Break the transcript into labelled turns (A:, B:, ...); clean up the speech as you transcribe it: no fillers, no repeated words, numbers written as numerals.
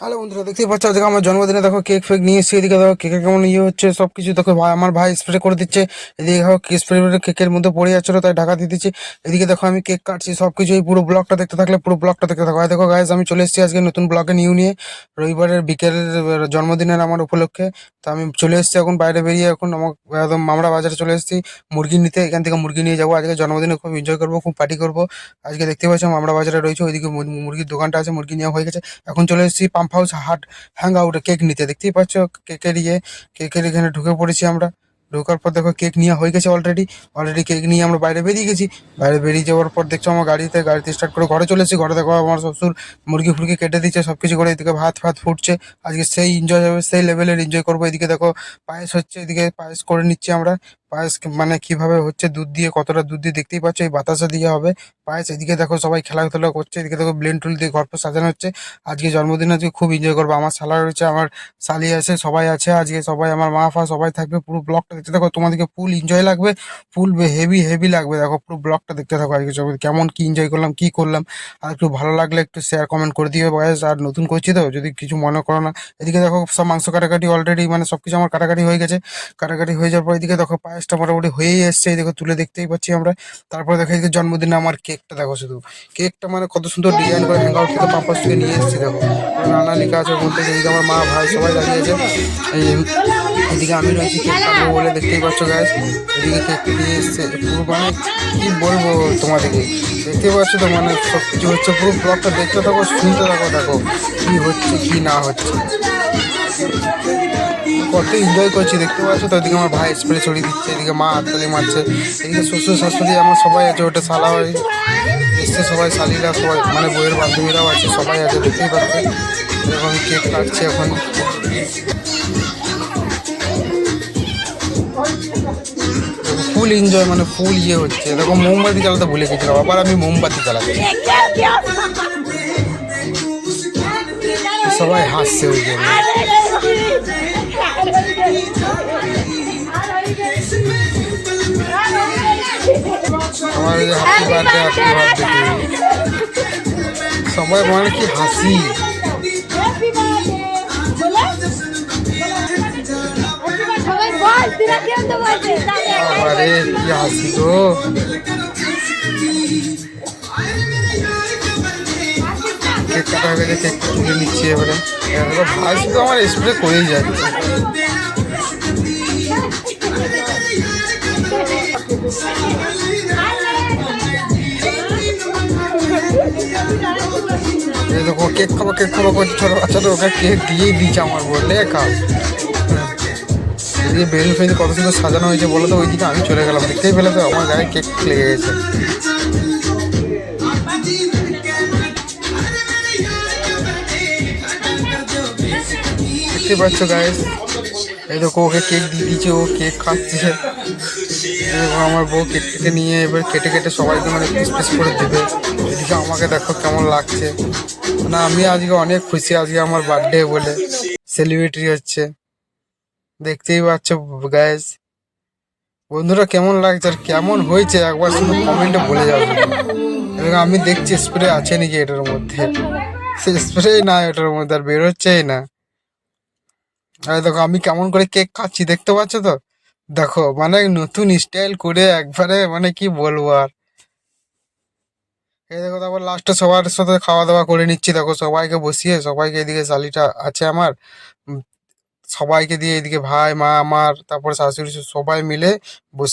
A: Hello বন্ধুরা, দেখতেই পাচ্ছ আজকে আমার জন্মদিনে দেখো কেক ফেক নিয়ে এসেছি। এদিকে দেখো কেকের কেমন ইয়ে হচ্ছে, সবকিছু দেখো ভাই, আমার ভাই স্প্রে করে দিচ্ছে। এদিকে দেখো স্প্রে কেকের মধ্যে পড়ে যাচ্ছিলো, তাই ঢাকা দিয়ে দিচ্ছি। এদিকে দেখো আমি কেক কাটছি, সবকিছু এই পুরো ব্লগটা দেখতে থাকলে পুরো ব্লগটা দেখতে থাকো। আর দেখো গাইজ, আমি চলে এসেছি আজকে নতুন ব্লগে নিয়ে রবিবারের বিকেলের জন্মদিনের আমার উপলক্ষে। তো আমি চলে এসেছি এখন বাইরে বেরিয়ে, এখন আমার একদম মামরা বাজারে চলে এসেছি মুরগি নিতে। এখান থেকে মুরগি নিয়ে যাবো, আজকে জন্মদিনে খুব এনজয় করবো, খুব পার্টি করবো। আজকে দেখতে পাচ্ছি মামরা বাজারে রয়েছে, ওইদিকে মুরগির দোকানটা আছে, মুরগি নেওয়া হয়ে গেছে। এখন চলে এসেছি পাম্প হাউস হাট হ্যাং আউটে কেক নিতে। দেখতেই পাচ্ছ কেকের এখানে ঢুকে পড়েছি আমরা। ঢোকার পর দেখো কেক নেওয়া হয়ে গেছে অলরেডি। কেক নিয়ে আমরা বাইরে বেরিয়ে গেছি। বাইরে বেরিয়ে যাওয়ার পর দেখছো আমার গাড়িতে স্টার্ট করে ঘরে চলে এসেছি। ঘরে দেখো আমার শ্বশুর মুরগি ফুরগি কেটে দিচ্ছে, সবকিছু করে। এদিকে ভাত ফাত ফুটছে, আজকে সেই এনজয় হবে, সেই লেভেলের এনজয় করবো। এদিকে দেখো পায়েস হচ্ছে, এদিকে পায়েস করে নিচ্ছি আমরা। পায়েস মানে কিভাবে হচ্ছে, দুধ দিয়ে, কতটা দুধ দিয়ে দেখতেই পাচ্ছ, এই বাতাসা দিয়ে হবে পায়েস। এদিকে দেখো সবাই খেলাধুলা করছে, এদিকে দেখো ব্লেন টুল দিয়ে ঘর ফর সাজানো হচ্ছে। আজকে জন্মদিন, আজকে খুব এনজয় করবো। আমার শালা রয়েছে, আমার শালি আছে, সবাই আছে আজকে, সবাই আমার মা ফা সবাই থাকবে। পুরো ব্লগটা দেখতে থাকো, তোমাদেরকে ফুল এনজয় লাগবে, ফুল হেভি হেভি লাগবে। দেখো পুরো ব্লগটা দেখতে থাকো, আজকে সবাই কেমন কি এনজয় করলাম, কি করলাম। আর একটু ভালো লাগলে একটু শেয়ার কমেন্ট করে দিও বয়স। আর নতুন করছি তো, যদি কিছু মনে করো না। এদিকে দেখো সব মাংস কাটাকাটি অলরেডি, মানে সবকিছু আমার কাটাকাটি হয়ে গেছে। কাটাকাটি হয়ে যাওয়ার পর এদিকে দেখো পায়েসটা মোটামুটি হয়েই এসছে, এই দেখো তুলে দেখতেই পাচ্ছি আমরা। তারপরে দেখো এদিকে জন্মদিনে আমার কেকটা দেখো, শুধু কেকটা মানে কত সুন্দর ডিজাইন করে হ্যাং আউট থেকে পাম্পাস থেকে নিয়ে এসেছি। দেখো নানা লেখা আছে ওর মধ্যে। এদিকে আমার মা ভাই সবাই দাঁড়িয়ে আছে। এই এদিকে আমি রয়েছি কেক কাটবো বলে, দেখতেই পাচ্ছ গাছ। এদিকে কেক নিয়ে এসছে পুরো, মানে কি বলবো তোমাদেরকে, দেখতে পাচ্ছ তো, মানে সব কিছু হচ্ছে। পুরো ব্লগটা দেখতে থাকো, শুনতে থাকো, দেখো কি হচ্ছে কি না হচ্ছে, কত এনজয় করছি দেখতে পাচ্ছ তো। এদিকে আমার ভাই স্প্রে ছড়িয়ে দিচ্ছে, এদিকে মা হাততালি মারছে। এদিকে শ্বশুর শাশুড়ি আমার সবাই আছে, ওটা শালা হয় এসছে, সবাই শালিরা সবাই, মানে বইয়ের বান্ধবীরাও আছে, সবাই আছে, দেখতেই পাচ্ছে। এখন কেক কাটছে এখন। ফুল এনজয়, মানে ফুল ইয়ে হচ্ছে। দেখো মোমবাতি জ্বালাতে ভুলে গেছিলাম, আবার আমি মোমবাতি জ্বালাচ্ছি। সবাই হাসছে ওই জন্য। আমার হ্যাপি বার্থডে হ্যাপি বার্থডে, সবাই মানে কি হাসি। আরে কি হাসি গো। কেক কাটা হয়ে গেছে, কেকটা তুলে নিচ্ছি এবারে। ভাই শুধু আমার স্প্রে করেই যাচ্ছে। এই দেখো কেক খাবো করছে ছোট বাচ্চাদের, ওকে কেক দিয়েই দিচ্ছে আমার, বললে খাও। এদিকে বেলুন ফেলুন কত সুন্দর সাজানো হয়েছে বলো তো, ওইদিকে আমি চলে গেলাম, দেখতেই পেলে তো আমার গায়ে কেক লেগে গেছে। দেখতে পাচ্ছ গাইস, এই দেখো ওকে কেক দিয়ে দিচ্ছে, ও কেক খাচ্ছে। এবং আমার বউ কেকটাকে নিয়ে এবার কেটে কেটে সবাইকে মানে পিস পিস করে দেবে। এদিকে আমাকে দেখো কেমন লাগছে, মানে আমি আজকে অনেক খুশি, আজকে আমার বার্থডে বলে সেলিব্রেটি হচ্ছে। দেখতেই পাচ্ছ গাইস, বন্ধুরা কেমন লাগছে আর কেমন হয়েছে একবার শুধু কমেন্টে বলে যাবে। এবং আমি দেখছি স্প্রে আছে নাকি এটার মধ্যে, সে স্প্রে না এটার মধ্যে, আর বেরোচ্ছেই না। আর দেখো আমি কেমন করে কেক খাচ্ছি দেখতে পাচ্ছ তো। দেখো মানে নতুন স্টাইল করে একবারে, মানে কি বলবো আর। এই দেখো তারপর লাস্টে সবার সাথে খাওয়া দাওয়া করে নিচ্ছি। দেখো সবাইকে বসিয়ে, সবাইকে, এদিকে শালিটা আছে আমার, উম, সবাইকে দিয়ে, এদিকে ভাই মা আমার, তারপর শাশুড়ি সবাই মিলে বসে